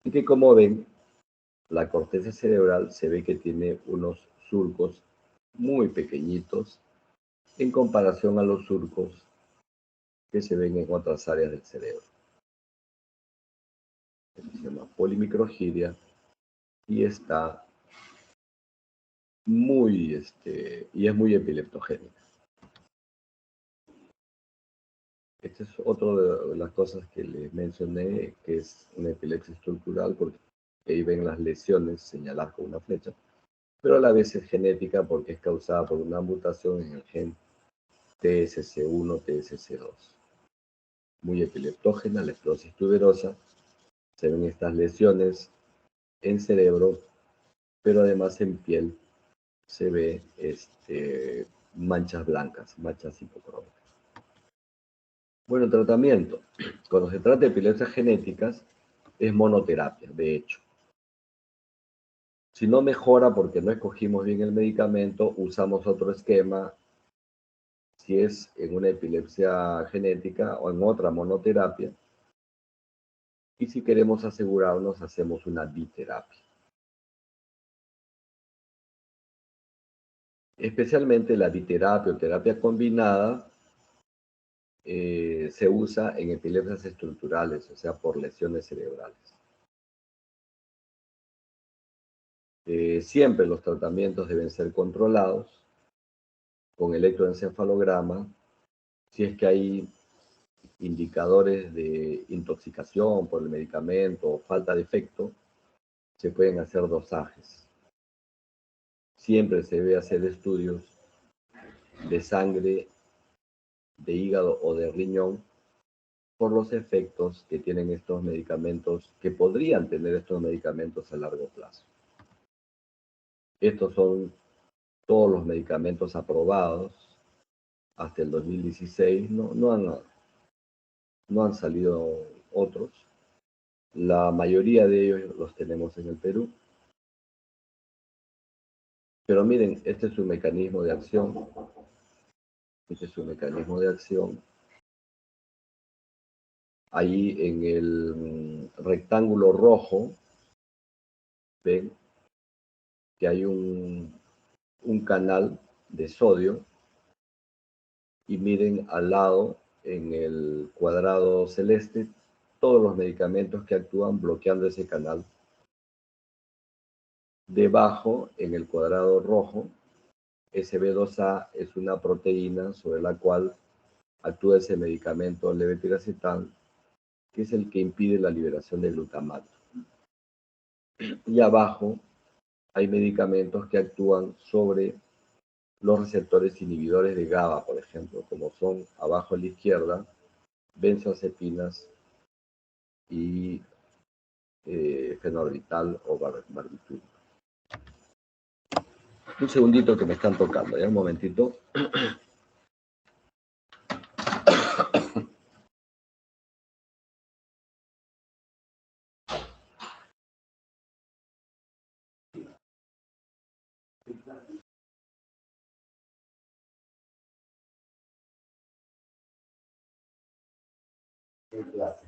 y que como ven, la corteza cerebral se ve que tiene unos surcos muy pequeñitos en comparación a los surcos que se ven en otras áreas del cerebro. Esto se llama polimicrogiria y está muy, y es muy epileptogénica. Esta es otra de las cosas que les mencioné, que es una epilepsia estructural, porque ahí ven las lesiones señaladas con una flecha, pero a la vez es genética porque es causada por una mutación en el gen TSC1, TSC2. Muy epileptógena, la esclerosis tuberosa. Se ven estas lesiones en cerebro, pero además en piel se ve manchas blancas, manchas hipocrómicas. Bueno, tratamiento. Cuando se trata de epilepsias genéticas, es monoterapia, de hecho. Si no mejora porque no escogimos bien el medicamento, usamos otro esquema. Si es en una epilepsia genética o en otra monoterapia. Y si queremos asegurarnos, hacemos una biterapia. Especialmente la biterapia o terapia combinada se usa en epilepsias estructurales, o sea, por lesiones cerebrales. Siempre los tratamientos deben ser controlados con electroencefalograma. Si es que hay indicadores de intoxicación por el medicamento o falta de efecto, se pueden hacer dosajes. Siempre se debe hacer estudios de sangre, de hígado o de riñón por los efectos que tienen estos medicamentos, que podrían tener estos medicamentos a largo plazo. Estos son todos los medicamentos aprobados hasta el 2016, no han salido otros. La mayoría de ellos los tenemos en el Perú. Pero miren, este es su mecanismo de acción. Este es su mecanismo de acción. Ahí en el rectángulo rojo, ven que hay un canal de sodio. Y miren al lado, en el cuadrado celeste, todos los medicamentos que actúan bloqueando ese canal. Debajo, en el cuadrado rojo, SB2A es una proteína sobre la cual actúa ese medicamento levetiracetam, que es el que impide la liberación de glutamato. Y abajo hay medicamentos que actúan sobre los receptores inhibidores de GABA, por ejemplo, como son abajo a la izquierda, benzoazepinas y fenorbital o barbitúrico. Un segundito que me están tocando, ya un momentito. ¿Qué clase?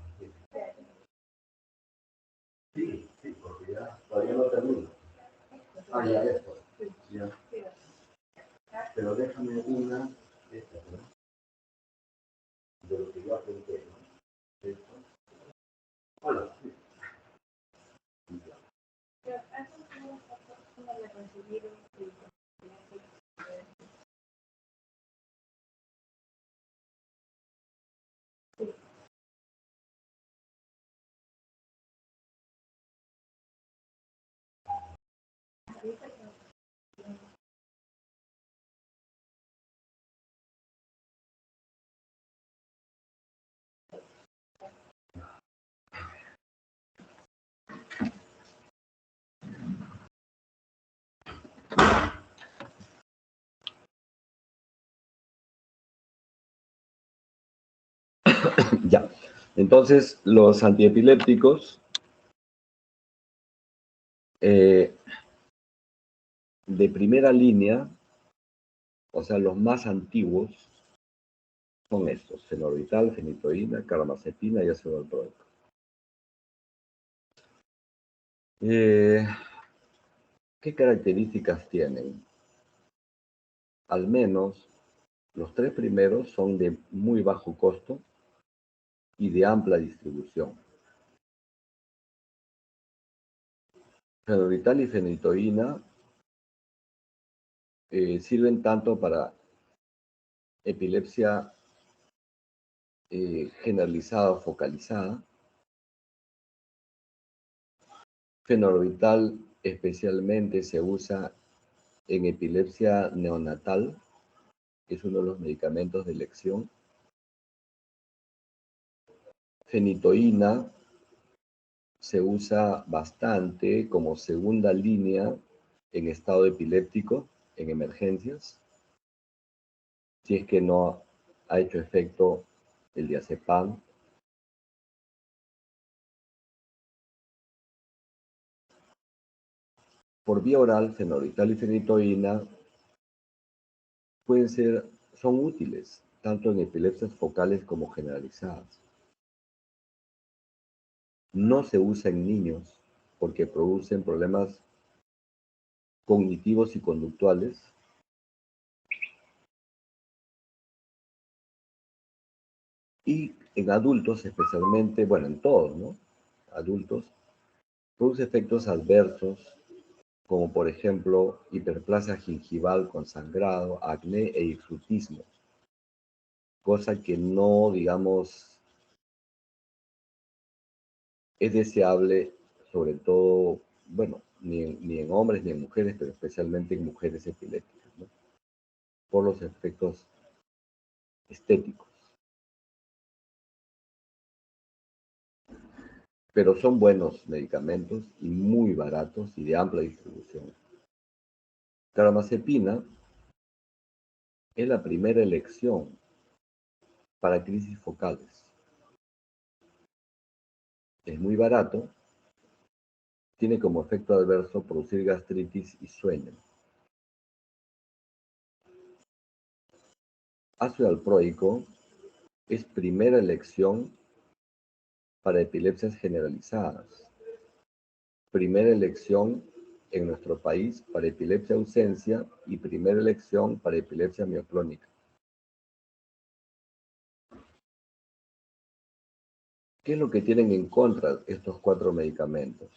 Sí, sí, porque ya todavía no termino. Ah, ya, esto. Ya. Pero déjame una, esta, ¿no? De lo que yo apunté, ¿no? Esto. Hola, sí. Ya. Entonces, los antiepilépticos de primera línea, o sea, los más antiguos, son estos: fenorbital, fenitoína, carbamazepina y ácido valproico. ¿Qué características tienen? Al menos los tres primeros son de muy bajo costo y de amplia distribución. Fenorbital y fenitoína sirven tanto para epilepsia generalizada o focalizada. Fenorbital especialmente se usa en epilepsia neonatal, que es uno de los medicamentos de elección. Fenitoína se usa bastante como segunda línea en estado epiléptico, en emergencias, si es que no ha hecho efecto el diazepam. Por vía oral, fenorbital y fenitoína son útiles, tanto en epilepsias focales como generalizadas. No se usa en niños porque producen problemas cognitivos y conductuales. Y en adultos, especialmente, bueno, en todos, ¿no? Adultos, produce efectos adversos, como por ejemplo hiperplasia gingival con sangrado, acné e hirsutismo, cosa que no, digamos, es deseable, sobre todo, bueno, ni en hombres ni en mujeres, pero especialmente en mujeres epilépticas, ¿no? Por los efectos estéticos. Pero son buenos medicamentos y muy baratos y de amplia distribución. Carbamazepina es la primera elección para crisis focales. Es muy barato, tiene como efecto adverso producir gastritis y sueño. Ácido valproico es primera elección para epilepsias generalizadas. Primera elección en nuestro país para epilepsia ausencia y primera elección para epilepsia mioclónica. ¿Qué es lo que tienen en contra estos 4 medicamentos?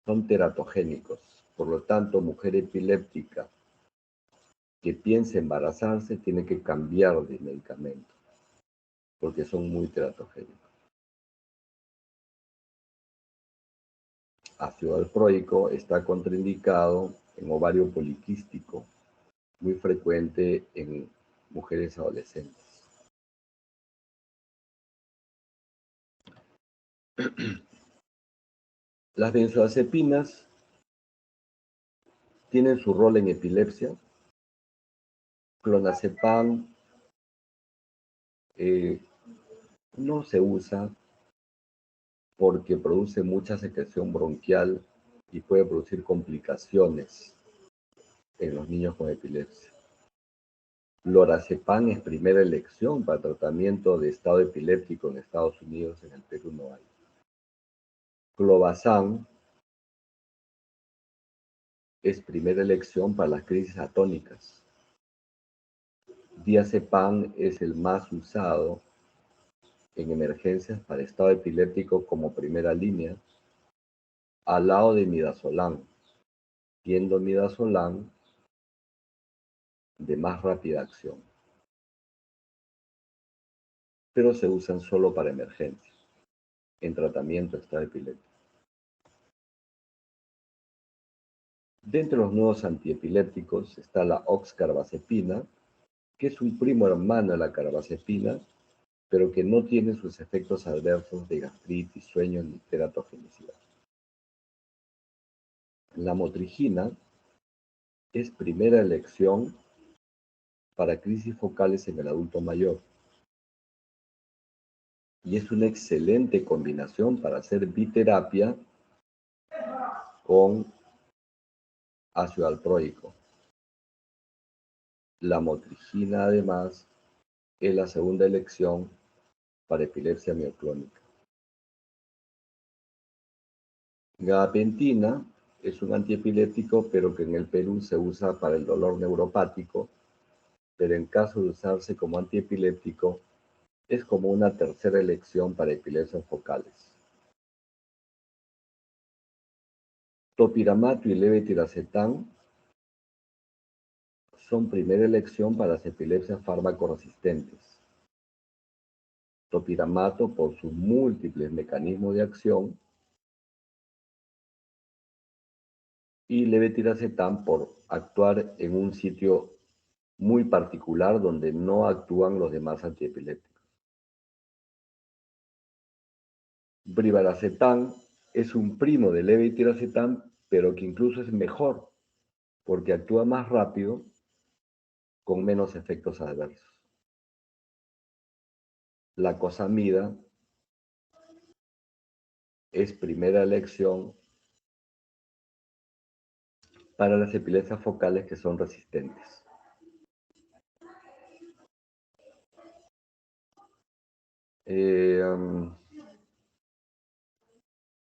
Son teratogénicos, por lo tanto, mujer epiléptica que piense embarazarse tiene que cambiar de medicamento, porque son muy teratogénicos. Ácido valproico está contraindicado en ovario poliquístico, muy frecuente en mujeres adolescentes. Las benzodiazepinas tienen su rol en epilepsia. Clonazepam no se usa porque produce mucha secreción bronquial y puede producir complicaciones en los niños con epilepsia. Lorazepam es primera elección para tratamiento de estado epiléptico en Estados Unidos, en el Perú no hay. Clobazam es primera elección para las crisis atónicas. Diazepam es el más usado en emergencias para estado epiléptico como primera línea, al lado de midazolam, siendo midazolam de más rápida acción, pero se usan solo para emergencias, en tratamiento de estado epiléptico. Dentro de los nuevos antiepilépticos está la oxcarbazepina, que es un primo hermano de la carbazepina, pero que no tiene sus efectos adversos de gastritis, sueño ni teratogenicidad. La motrigina es primera elección para crisis focales en el adulto mayor y es una excelente combinación para hacer biterapia con ácido valproico. La motrigina, además, es la segunda elección para epilepsia mioclónica. Gabapentina es un antiepiléptico, pero que en el Perú se usa para el dolor neuropático, pero en caso de usarse como antiepiléptico, es como una tercera elección para epilepsias focales. Topiramato y levetiracetam son primera elección para las epilepsias fármaco-resistentes. Topiramato por sus múltiples mecanismos de acción y levetiracetam por actuar en un sitio muy particular donde no actúan los demás antiepilépticos. Brivaracetam es un primo de levetiracetam, pero que incluso es mejor porque actúa más rápido con menos efectos adversos. La cosamida es primera elección para las epilepsias focales que son resistentes.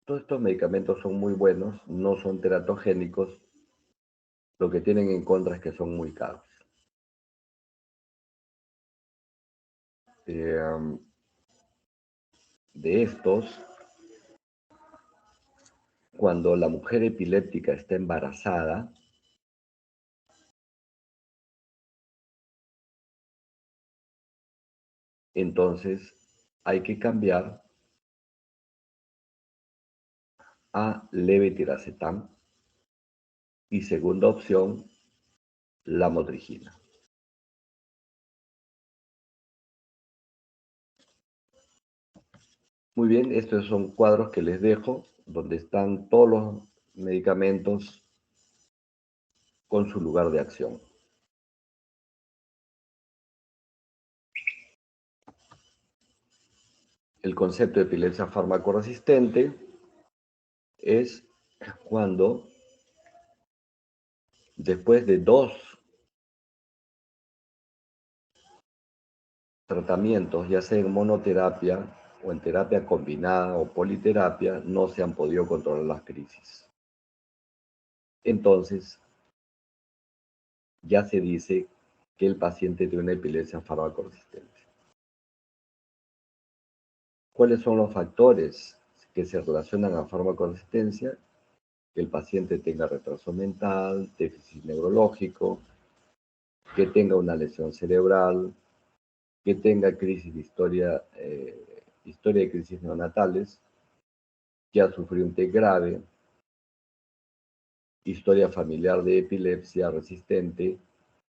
Todos estos medicamentos son muy buenos, no son teratogénicos, lo que tienen en contra es que son muy caros. De estos, cuando la mujer epiléptica está embarazada, entonces hay que cambiar a levetiracetam y segunda opción, la motrigina. Muy bien, estos son cuadros que les dejo, donde están todos los medicamentos con su lugar de acción. El concepto de epilepsia farmacoresistente es cuando después de 2 tratamientos, ya sea en monoterapia o en terapia combinada o politerapia, no se han podido controlar las crisis. Entonces, ya se dice que el paciente tiene una epilepsia farmacoresistente. ¿Cuáles son los factores que se relacionan a farmacoresistencia? Que el paciente tenga retraso mental, déficit neurológico, que tenga una lesión cerebral, que tenga crisis de historia de crisis neonatales, que ha sufrido un TEC grave, historia familiar de epilepsia resistente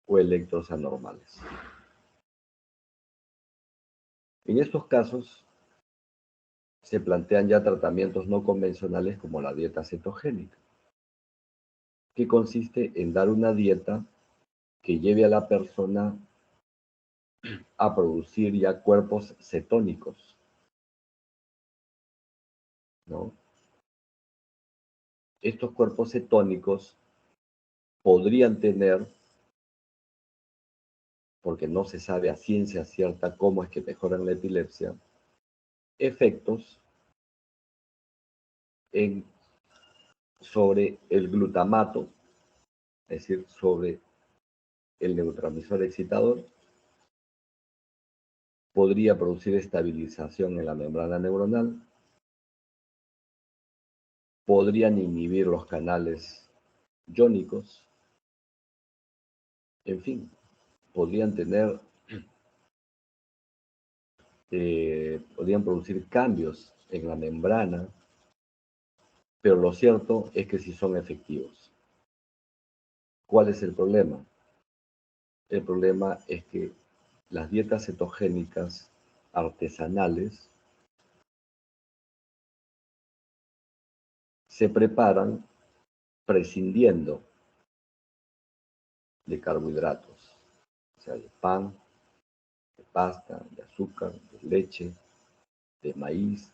o electros anormales. En estos casos, se plantean ya tratamientos no convencionales como la dieta cetogénica, que consiste en dar una dieta que lleve a la persona a producir ya cuerpos cetónicos, ¿no? Estos cuerpos cetónicos podrían tener, porque no se sabe a ciencia cierta cómo es que mejoran la epilepsia, efectos sobre el glutamato, es decir, sobre el neurotransmisor excitador, podría producir estabilización en la membrana neuronal, podrían inhibir los canales iónicos, en fin, podrían podrían producir cambios en la membrana, pero lo cierto es que sí son efectivos. ¿Cuál es el problema? El problema es que las dietas cetogénicas artesanales se preparan prescindiendo de carbohidratos, o sea, de pan, de pasta, de azúcar, de leche, de maíz,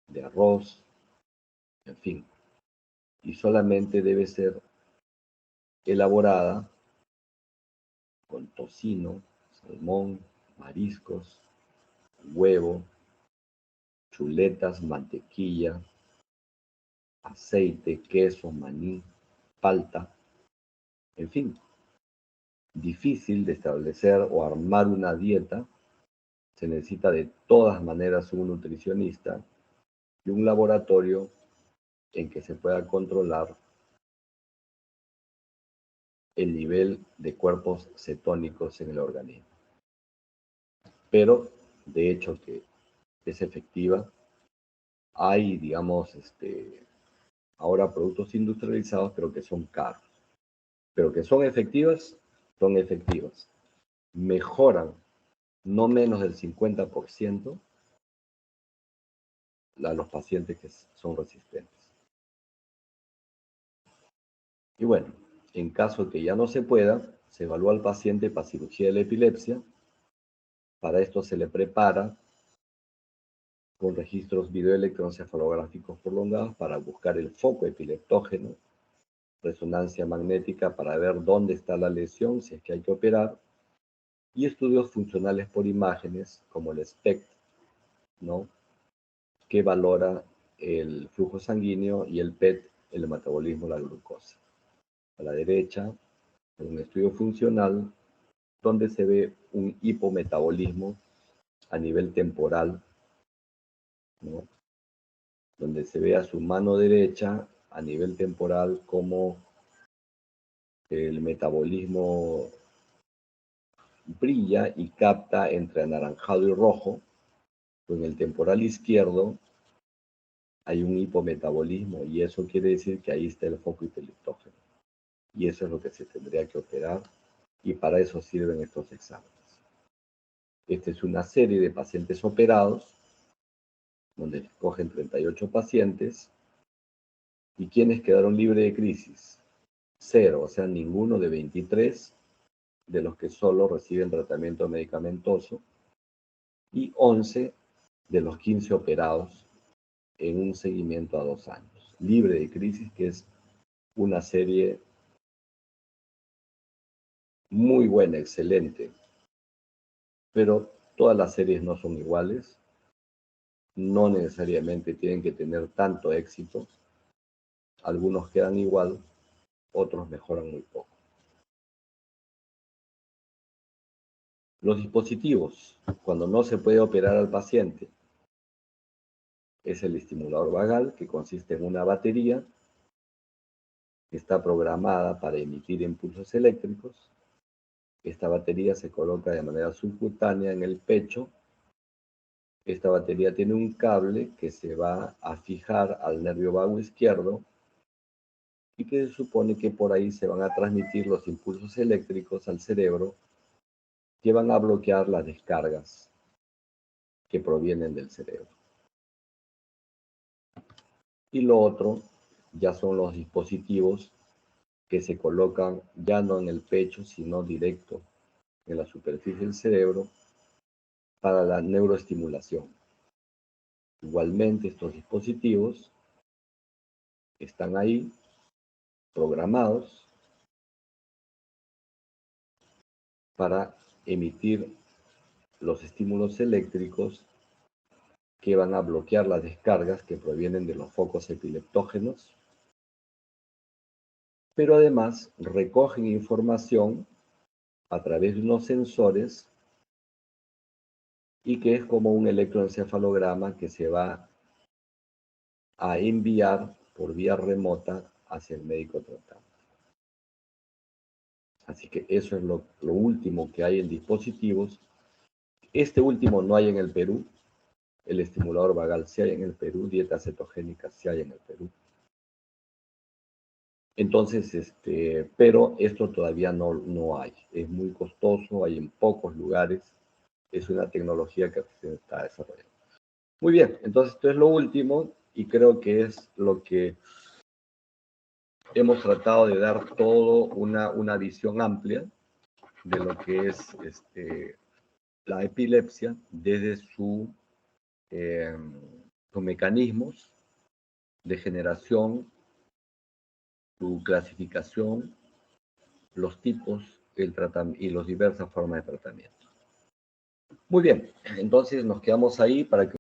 de arroz, en fin, y solamente debe ser elaborada con tocino, salmón, mariscos, huevo, chuletas, mantequilla, aceite, queso, maní, palta, en fin, difícil de establecer o armar una dieta. Se necesita de todas maneras un nutricionista y un laboratorio en que se pueda controlar el nivel de cuerpos cetónicos en el organismo. Pero, de hecho, que es efectiva. Hay, digamos, ahora productos industrializados, pero que son caros. Pero que son efectivas, son efectivas. Mejoran no menos del 50% a los pacientes que son resistentes. Y bueno, en caso que ya no se pueda, se evalúa al paciente para cirugía de la epilepsia. Para esto se le prepara con registros videoelectroencefalográficos prolongados para buscar el foco epileptógeno, resonancia magnética para ver dónde está la lesión, si es que hay que operar, y estudios funcionales por imágenes, como el SPECT, ¿no? Que valora el flujo sanguíneo, y el PET, el metabolismo de la glucosa. A la derecha, un estudio funcional donde se ve un hipometabolismo a nivel temporal, ¿no? Donde se ve a su mano derecha a nivel temporal como el metabolismo brilla y capta entre anaranjado y rojo. En el temporal izquierdo hay un hipometabolismo, y eso quiere decir que ahí está el foco epileptógeno. Y eso es lo que se tendría que operar, y para eso sirven estos exámenes. Esta es una serie de pacientes operados, donde escogen 38 pacientes, y quienes quedaron libres de crisis. 0, o sea, ninguno de 23 de los que solo reciben tratamiento medicamentoso, y 11 de los 15 operados en un seguimiento a 2 años. Libre de crisis, que es una serie muy buena, excelente, pero todas las series no son iguales, no necesariamente tienen que tener tanto éxito, algunos quedan igual, otros mejoran muy poco. Los dispositivos, cuando no se puede operar al paciente, es el estimulador vagal, que consiste en una batería que está programada para emitir impulsos eléctricos. Esta batería se coloca de manera subcutánea en el pecho. Esta batería tiene un cable que se va a fijar al nervio vago izquierdo y que se supone que por ahí se van a transmitir los impulsos eléctricos al cerebro que van a bloquear las descargas que provienen del cerebro. Y lo otro ya son los dispositivos que se colocan ya no en el pecho, sino directo en la superficie del cerebro para la neuroestimulación. Igualmente, estos dispositivos están ahí programados para emitir los estímulos eléctricos que van a bloquear las descargas que provienen de los focos epileptógenos, pero además recogen información a través de unos sensores y que es como un electroencefalograma que se va a enviar por vía remota hacia el médico tratante. Así que eso es lo último que hay en dispositivos. Este último no hay en el Perú. El estimulador vagal sí hay en el Perú. Dieta cetogénica sí hay en el Perú. Entonces, pero esto todavía no hay. Es muy costoso, hay en pocos lugares. Es una tecnología que se está desarrollando. Muy bien, entonces esto es lo último y creo que es lo que hemos tratado de dar todo una visión amplia de lo que es la epilepsia desde sus mecanismos de generación, su clasificación, los tipos y las diversas formas de tratamiento. Muy bien, entonces nos quedamos ahí para que